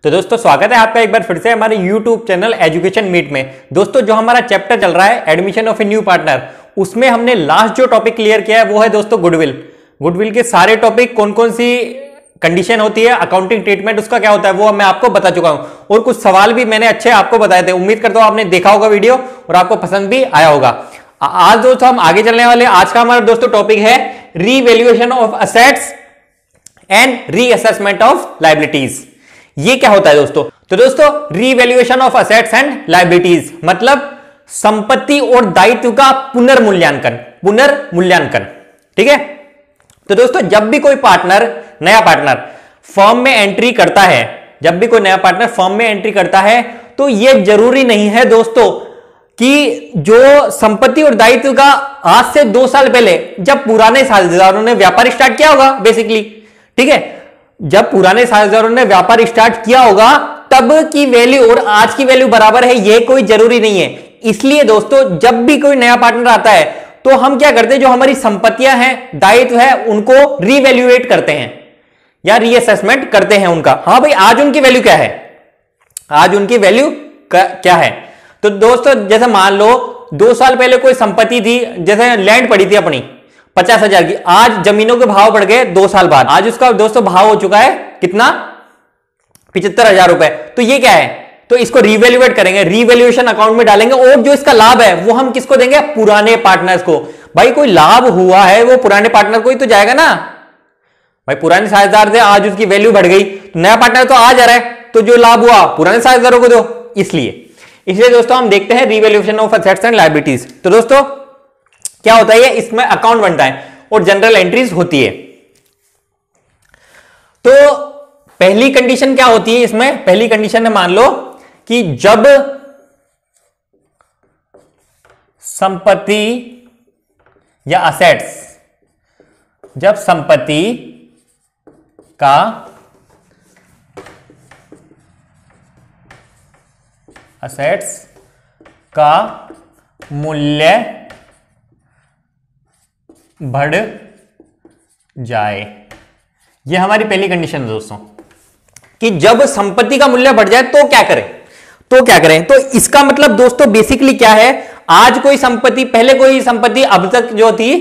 तो दोस्तों स्वागत है आपका एक बार फिर से हमारे YouTube चैनल एजुकेशन मीट में। दोस्तों जो हमारा चैप्टर चल रहा है admission of a new partner, उसमें हमने लास्ट जो टॉपिक क्लियर किया है वो है दोस्तों गुडविल। गुडविल के सारे टॉपिक कौन कौन सी कंडीशन होती है, अकाउंटिंग ट्रीटमेंट उसका क्या होता है वो मैं आपको बता चुका हूं, और कुछ सवाल भी मैंने अच्छे आपको बताए थे। उम्मीद करता हूं आपने देखा होगा वीडियो और आपको पसंद भी आया होगा। आज दोस्तों हम आगे चलने वाले, आज का हमारा दोस्तों टॉपिक है revaluation of assets and reassessment of liabilities. ये क्या होता है दोस्तों? तो दोस्तों revaluation of assets and liabilities मतलब संपत्ति और दायित्व का पुनर्मूल्यांकन। ठीक है। तो दोस्तों जब भी कोई पार्टनर, नया पार्टनर फर्म में एंट्री करता है, जब भी कोई नया पार्टनर फर्म में एंट्री करता है तो यह जरूरी नहीं है दोस्तों कि जो संपत्ति और दायित्व का आज से 2 साल पहले जब पुराने साझेदारों ने व्यापार स्टार्ट किया होगा बेसिकली, ठीक है, जब पुराने साझेदारों ने व्यापार स्टार्ट किया होगा तब की वैल्यू और आज की वैल्यू बराबर है, यह कोई जरूरी नहीं है। इसलिए दोस्तों जब भी कोई नया पार्टनर आता है तो हम क्या करते हैं, जो हमारी संपत्तियां हैं, दायित्व है, उनको रीवैल्यूएट करते हैं या रीअसेसमेंट करते हैं उनका। हाँ भाई आज उनकी वैल्यू क्या है, आज उनकी वैल्यू क्या है। तो दोस्तों जैसे मान लो 2 साल पहले कोई संपत्ति थी, जैसे लैंड पड़ी थी अपनी 50,000 की, आज जमीनों के भाव बढ़ गए 2 साल बाद, आज उसका दोस्तों भाव हो चुका है कितना, 75,000 रुपए। तो ये क्या है, तो इसको रीवैल्यूएट करेंगे, रीवैल्यूएशन अकाउंट में डालेंगे, और जो इसका लाभ है वो हम किसको देंगे, पुराने पार्टनर्स को। भाई कोई लाभ हुआ है वो पुराने पार्टनर को ही तो जाएगा ना। भाई पुराने साझेदार थे, आज उसकी वैल्यू बढ़ गई, तो नया पार्टनर तो आ जा रहा है, तो जो लाभ हुआ पुराने साझेदारों को दो। इसलिए दोस्तों हम देखते हैं revaluation of assets and liabilities. तो दोस्तों क्या होता है, इसमें अकाउंट बनता है और जनरल एंट्रीज होती है। तो पहली कंडीशन क्या होती है इसमें, पहली कंडीशन है मान लो कि जब संपत्ति या असेट्स, जब संपत्ति का असेट्स का मूल्य बढ़ जाए, यह हमारी पहली कंडीशन है दोस्तों, कि जब संपत्ति का मूल्य बढ़ जाए तो क्या करें, तो इसका मतलब दोस्तों बेसिकली क्या है, आज कोई संपत्ति, पहले कोई संपत्ति अब तक जो थी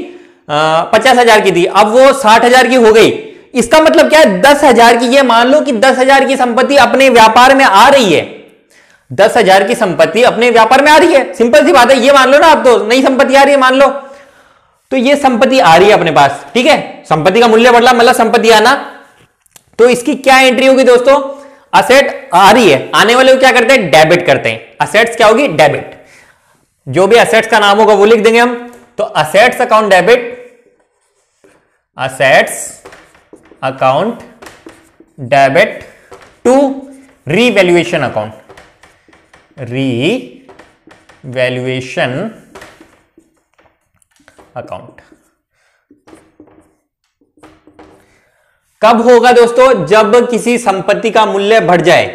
50,000 की थी, अब वो 60,000 की हो गई। इसका मतलब क्या है, 10,000 की, ये मान लो कि 10,000 की संपत्ति अपने व्यापार में आ रही है, 10,000 की संपत्ति अपने व्यापार में आ रही है। सिंपल सी बात है, ये मान लो ना, आप तो नई संपत्ति आ रही है मान लो, तो ये संपत्ति आ रही है अपने पास, ठीक है, संपत्ति का मूल्य बढ़ला मतलब संपत्ति आना। तो इसकी क्या एंट्री होगी दोस्तों, असेट आ रही है, आने वाले को क्या करते हैं, डेबिट करते हैं। असेट्स क्या होगी, डेबिट। जो भी असेट्स का नाम होगा वो लिख देंगे हम। तो assets account debit, assets account debit to revaluation account, revaluation account. कब होगा दोस्तों, जब किसी संपत्ति का मूल्य बढ़ जाए।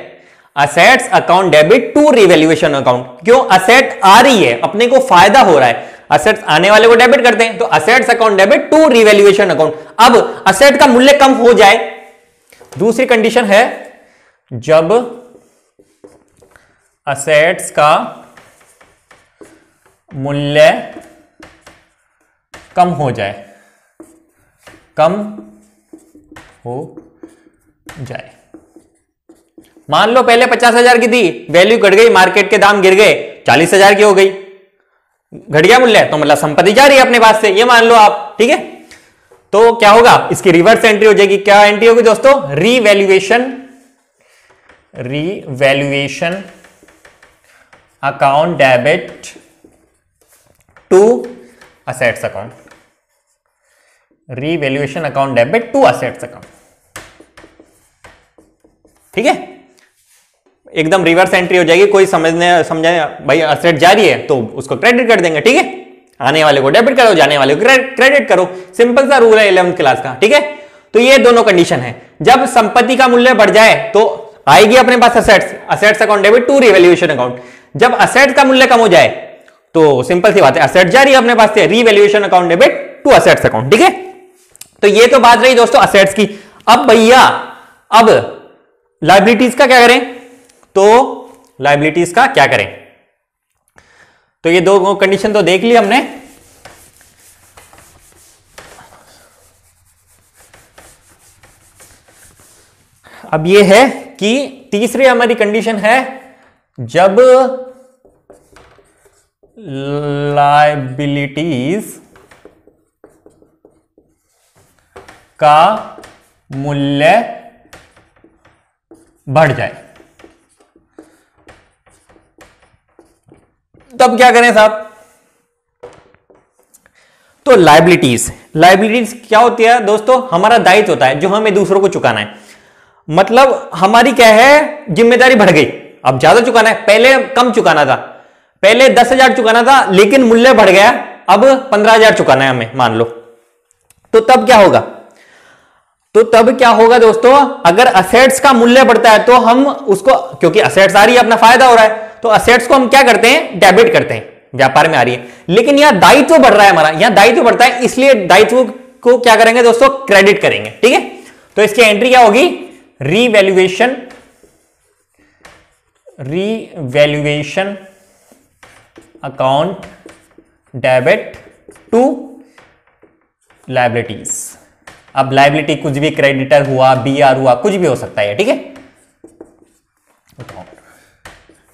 Assets account debit to revaluation account. क्यों, असेट आ रही है, अपने को फायदा हो रहा है, असेट्स आने वाले को डेबिट करते हैं, तो assets account debit to revaluation account. अब असेट का मूल्य कम हो जाए, दूसरी कंडीशन है जब असेट्स का मूल्य कम हो जाए, कम हो जाए। मान लो पहले 50,000 की थी, वैल्यू घट गई, मार्केट के दाम गिर गए, 40,000 की हो गई, घट गया मूल्य, तो मतलब संपत्ति जा रही है अपने पास से, ये मान लो आप, ठीक है। तो क्या होगा, इसकी रिवर्स एंट्री हो जाएगी। क्या एंट्री होगी दोस्तों, revaluation account debit to assets account, revaluation account debit to assets account, ठीक है, एकदम रिवर्स एंट्री हो जाएगी। कोई समझे भाई असेट जा रही है तो उसको क्रेडिट कर देंगे, ठीक है, आने वाले को डेबिट करो, जाने वाले को क्रेडिट करो। सिंपल सा रूल है 11th क्लास का, ठीक है। तो ये दोनों कंडीशन है, जब संपत्ति का मूल्य बढ़ जाए तो आएगी अपने पास assets account debit to revaluation account. जब असेट्स का मूल्य कम हो जाए तो सिंपल सी बात है, असेट जा रही है अपने पास से, revaluation account debit to assets account, ठीक है। तो ये तो बात रही दोस्तों असेट्स की। अब भैया अब लायबिलिटीज का क्या करें? तो लायबिलिटीज का क्या करें? तो ये दो कंडीशन तो देख ली हमने। अब ये है कि तीसरी हमारी कंडीशन है जब लायबिलिटीज का मूल्य बढ़ जाए, तब क्या करें साहब? तो लायबिलिटीज क्या होती है दोस्तों? हमारा दायित्व होता है जो हमें दूसरों को चुकाना है। मतलब हमारी क्या है, जिम्मेदारी बढ़ गई, अब ज्यादा चुकाना है। पहले कम चुकाना था, पहले 10,000 चुकाना था, लेकिन मूल्य बढ़ गया, अब 15,000 चुकाना है हमें, मान लो। तो तब क्या होगा? तो तब क्या होगा दोस्तों? अगर असेट्स का मूल्य बढ़ता है तो हम उसको, क्योंकि असेट्स आ रही है, अपना फायदा हो रहा है, तो असेट्स को हम क्या करते हैं? डेबिट करते हैं, व्यापार में आ रही है। लेकिन यहां दायित्व बढ़ रहा है हमारा, यहां दायित्व बढ़ता है, इसलिए दायित्व को क्या करेंगे दोस्तों? क्रेडिट करेंगे। ठीक है, तो इसकी एंट्री क्या होगी? Revaluation account debit to liabilities. अब लायबिलिटी कुछ भी, क्रेडिटर हुआ, बीआर हुआ, कुछ भी हो सकता है। ठीक है,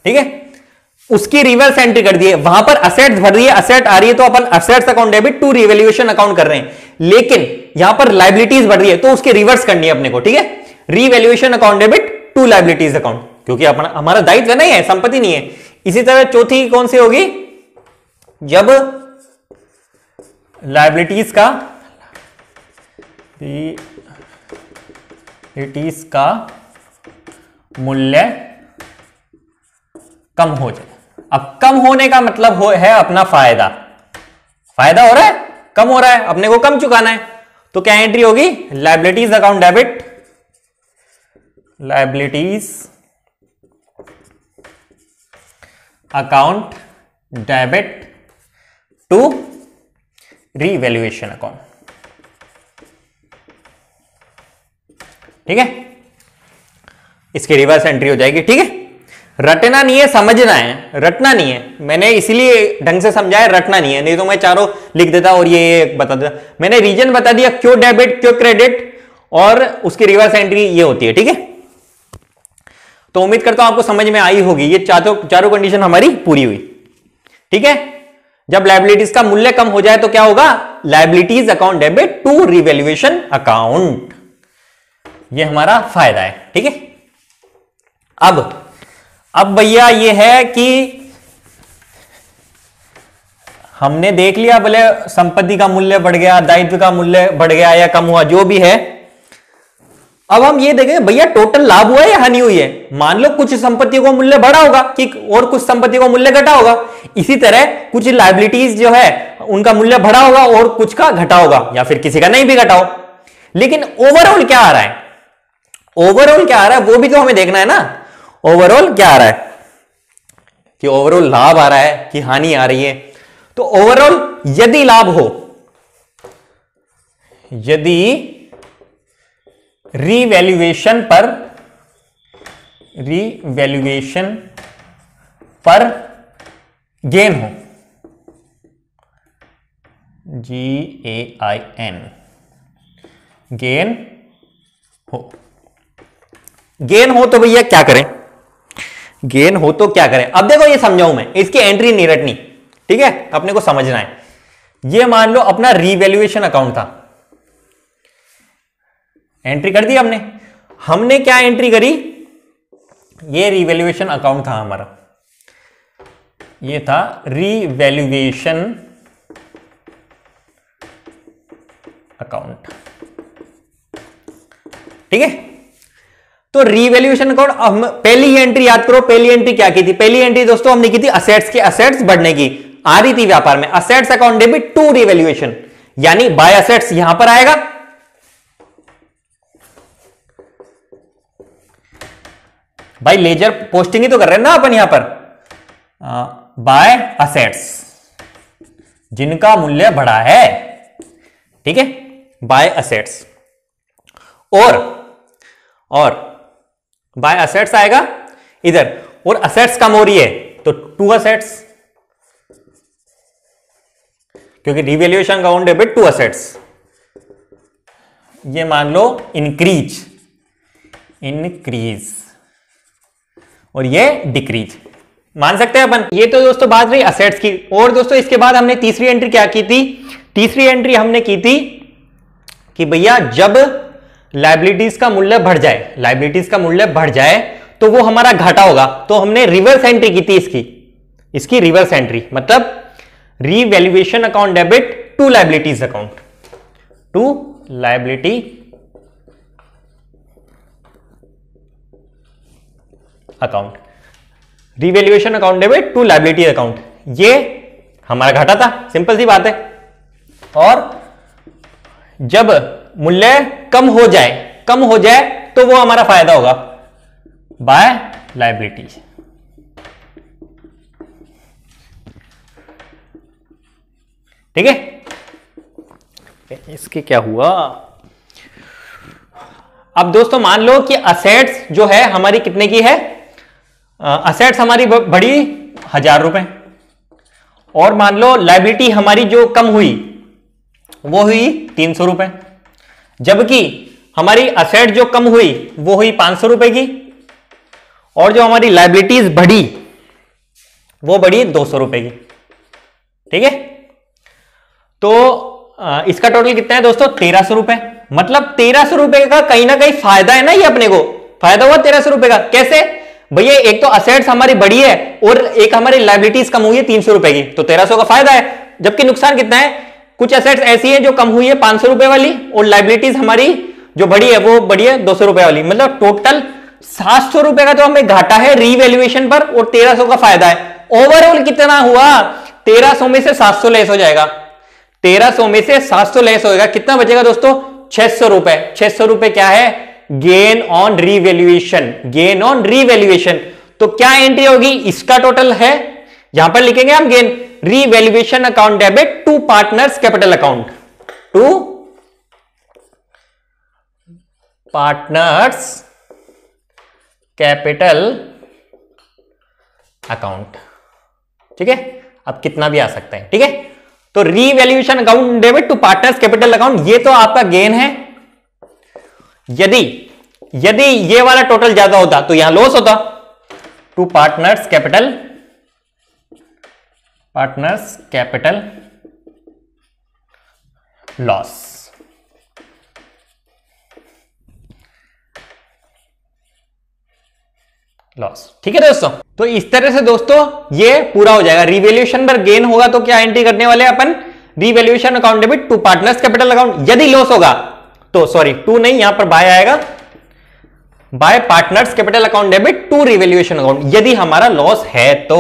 ठीक है, उसकी रिवर्स एंट्री कर दी है। वहां पर असेट्स भर रही है, असेट आ रही है, तो अपन assets account debit to revaluation account कर रहे हैं। लेकिन यहां पर लायबिलिटीज बढ़ रही है, तो उसकी रिवर्स करनी है अपने को। ठीक है, revaluation account debit to liabilities account, क्योंकि अपना हमारा दायित्व नहीं है, संपत्ति नहीं है। इसी तरह चौथी कौन सी होगी? जब लायबिलिटीज का मूल्य कम हो जाए। अब कम होने का मतलब है अपना फायदा हो रहा है, कम हो रहा है, अपने को कम चुकाना है, तो क्या एंट्री होगी? Liabilities account debit, liabilities account debit to revaluation account. ठीक है, इसकी रिवर्स एंट्री हो जाएगी। ठीक है, रटना नहीं है, समझना है, रटना नहीं है। मैंने इसीलिए ढंग से समझाया, रटना नहीं है, नहीं तो मैं चारों लिख देता और ये बता देता। मैंने रीजन बता दिया, क्यों डेबिट क्यों क्रेडिट, और उसकी रिवर्स एंट्री ये होती है। ठीक है, तो उम्मीद करता हूं आपको समझ में आई होगी। ये चारों कंडीशन हमारी पूरी हुई। ठीक है, जब लायबिलिटीज का मूल्य कम हो जाए तो क्या होगा? Liabilities account debit to revaluation account, ये हमारा फायदा है। ठीक है, अब भैया ये है कि हमने देख लिया, बोले संपत्ति का मूल्य बढ़ गया, दायित्व का मूल्य बढ़ गया या कम हुआ, जो भी है। अब हम ये देखेंगे भैया टोटल लाभ हुआ है या हानि हुई है। मान लो कुछ संपत्तियों का मूल्य बढ़ा होगा कि, और कुछ संपत्तियों का मूल्य घटा होगा। इसी तरह कुछ लायबिलिटीज जो है उनका मूल्य बढ़ा होगा और कुछ का घटा होगा, या फिर किसी का नहीं भी घटा हो। लेकिन ओवरऑल क्या आ रहा है? ओवरऑल क्या आ रहा है वो भी तो हमें देखना है ना। ओवरऑल क्या आ रहा है, कि ओवरऑल लाभ आ रहा है कि हानि आ रही है। तो ओवरऑल यदि लाभ हो, यदि रीवैल्यूएशन पर गेन हो, GAIN, गेन हो तो भैया क्या करें? गेन हो तो क्या करें? अब देखो ये समझाऊं मैं, इसकी एंट्री नहीं रटनी। ठीक है, अपने को समझना है। ये मान लो अपना रीवैल्यूएशन अकाउंट था, एंट्री कर दी हमने क्या एंट्री करी? ये रीवैल्यूएशन अकाउंट था हमारा, ये था रीवैल्यूएशन अकाउंट। ठीक है, तो रीवैल्यूएशन अकाउंट, हम पहली ही एंट्री याद करो। पहली एंट्री क्या की थी? पहली एंट्री दोस्तों हमने की थी असेट्स के, असेट्स बढ़ने की आ रही थी व्यापार में। Assets account debit to revaluation, यानी बाय असेट्स यहां पर आएगा, भाई लेजर पोस्टिंग ही तो कर रहे हैं ना अपन यहां पर। बाय असेट्स जिनका मूल्य बढ़ा है, ठीक है, बाय असेट्स। और बाय असेट्स आएगा इधर, और असेट्स कम हो रही है तो टू असेट्स, क्योंकि revaluation account debit to assets. ये मान लो इंक्रीज, और ये डिक्रीज, मान सकते हैं अपन। ये तो दोस्तों बात रही असेट्स की। और दोस्तों इसके बाद हमने तीसरी एंट्री क्या की थी? तीसरी एंट्री हमने की थी कि भैया जब लायबिलिटीज का मूल्य बढ़ जाए, लायबिलिटीज का मूल्य बढ़ जाए तो वो हमारा घाटा होगा, तो हमने रिवर्स एंट्री की थी इसकी रिवर्स एंट्री, मतलब revaluation account debit to liabilities account, to liability account, revaluation account debit to liability account. ये हमारा घाटा था, सिंपल सी बात है। और जब मूल्य कम हो जाए तो वो हमारा फायदा होगा बाय लायबिलिटीज। ठीक है, इसके क्या हुआ? अब दोस्तों मान लो कि असेट्स जो है हमारी कितने की है? असेट्स हमारी बढ़ी 1000 रुपए, और मान लो लायबिलिटी हमारी जो कम हुई वो हुई 300 रुपए, जबकि हमारी असेट जो कम हुई वो हुई 500 रुपए की, और जो हमारी लायबिलिटीज बढ़ी वो बढ़ी 200 रुपए की। ठीक है, तो इसका टोटल कितना है दोस्तों? 1300 रुपए। मतलब 1300 रुपए का कहीं ना कहीं फायदा है ना, ये अपने को फायदा हुआ 1300 रुपए का। कैसे भैया? एक तो असेट्स हमारी बढ़ी है और एक हमारी लायबिलिटीज कम हुई है 300 रुपए की, तो 1300 का फायदा है। जबकि नुकसान कितना है? कुछ असेट्स ऐसी है जो कम हुई है 500 रुपए वाली, और लायबिलिटीज हमारी जो बढ़ी है वो बढ़ी है 200 रुपए वाली। मतलब टोटल 700 रुपए का तो हमें घाटा है रीवैल्यूएशन पर, और 1300 का फायदा है। ओवरऑल कितना हुआ? 1300 में से 700 लेस हो जाएगा, 1300 में से 700 लेस होगा, कितना बचेगा दोस्तों? 600 रुपए। 600 रुपए क्या है? Gain on revaluation, gain on revaluation. तो क्या एंट्री होगी? इसका टोटल है, यहां पर लिखेंगे हम gain, revaluation account debit to partners capital account, to partners capital account. ठीक है, अब कितना भी आ सकता है। ठीक है, तो revaluation account debit to partners capital account, ये तो आपका गेन है। यदि ये वाला टोटल ज्यादा होता तो यहां लॉस होता, टू पार्टनर्स कैपिटल लॉस। ठीक है दोस्तों, तो इस तरह से दोस्तों ये पूरा हो जाएगा। रिवैल्यूएशन पर गेन होगा तो क्या एंट्री करने वाले अपन? Revaluation account debit to partners capital account. यदि लॉस होगा तो सॉरी, टू नहीं, यहां पर बाय आएगा, by partners capital account debit to revaluation account. यदि हमारा लॉस है तो,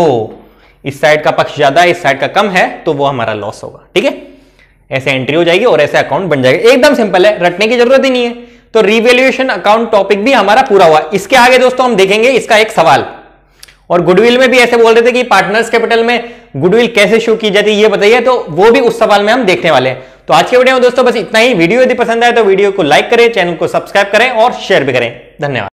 इस साइड का पक्ष ज्यादा है इस साइड का कम है, तो वो हमारा लॉस होगा। ठीक है, ऐसे एंट्री हो जाएगी और ऐसे अकाउंट बन जाएगा। एकदम सिंपल है, रटने की जरूरत ही नहीं है। तो रिवैल्यूएशन अकाउंट टॉपिक भी हमारा पूरा हुआ। इसके आगे दोस्तों हम देखेंगे इसका एक सवाल, और गुडविल में भी ऐसे बोल रहे थे कि पार्टनर्स कैपिटल में गुडविल कैसे शो की जाती है ये बताइए, तो वो भी उस सवाल में हम देखने वाले हैं। तो आज के वीडियो में दोस्तों बस इतना ही। वीडियो यदि पसंद आए तो वीडियो को लाइक करें, चैनल को सब्सक्राइब करें और शेयर भी करें। धन्यवाद।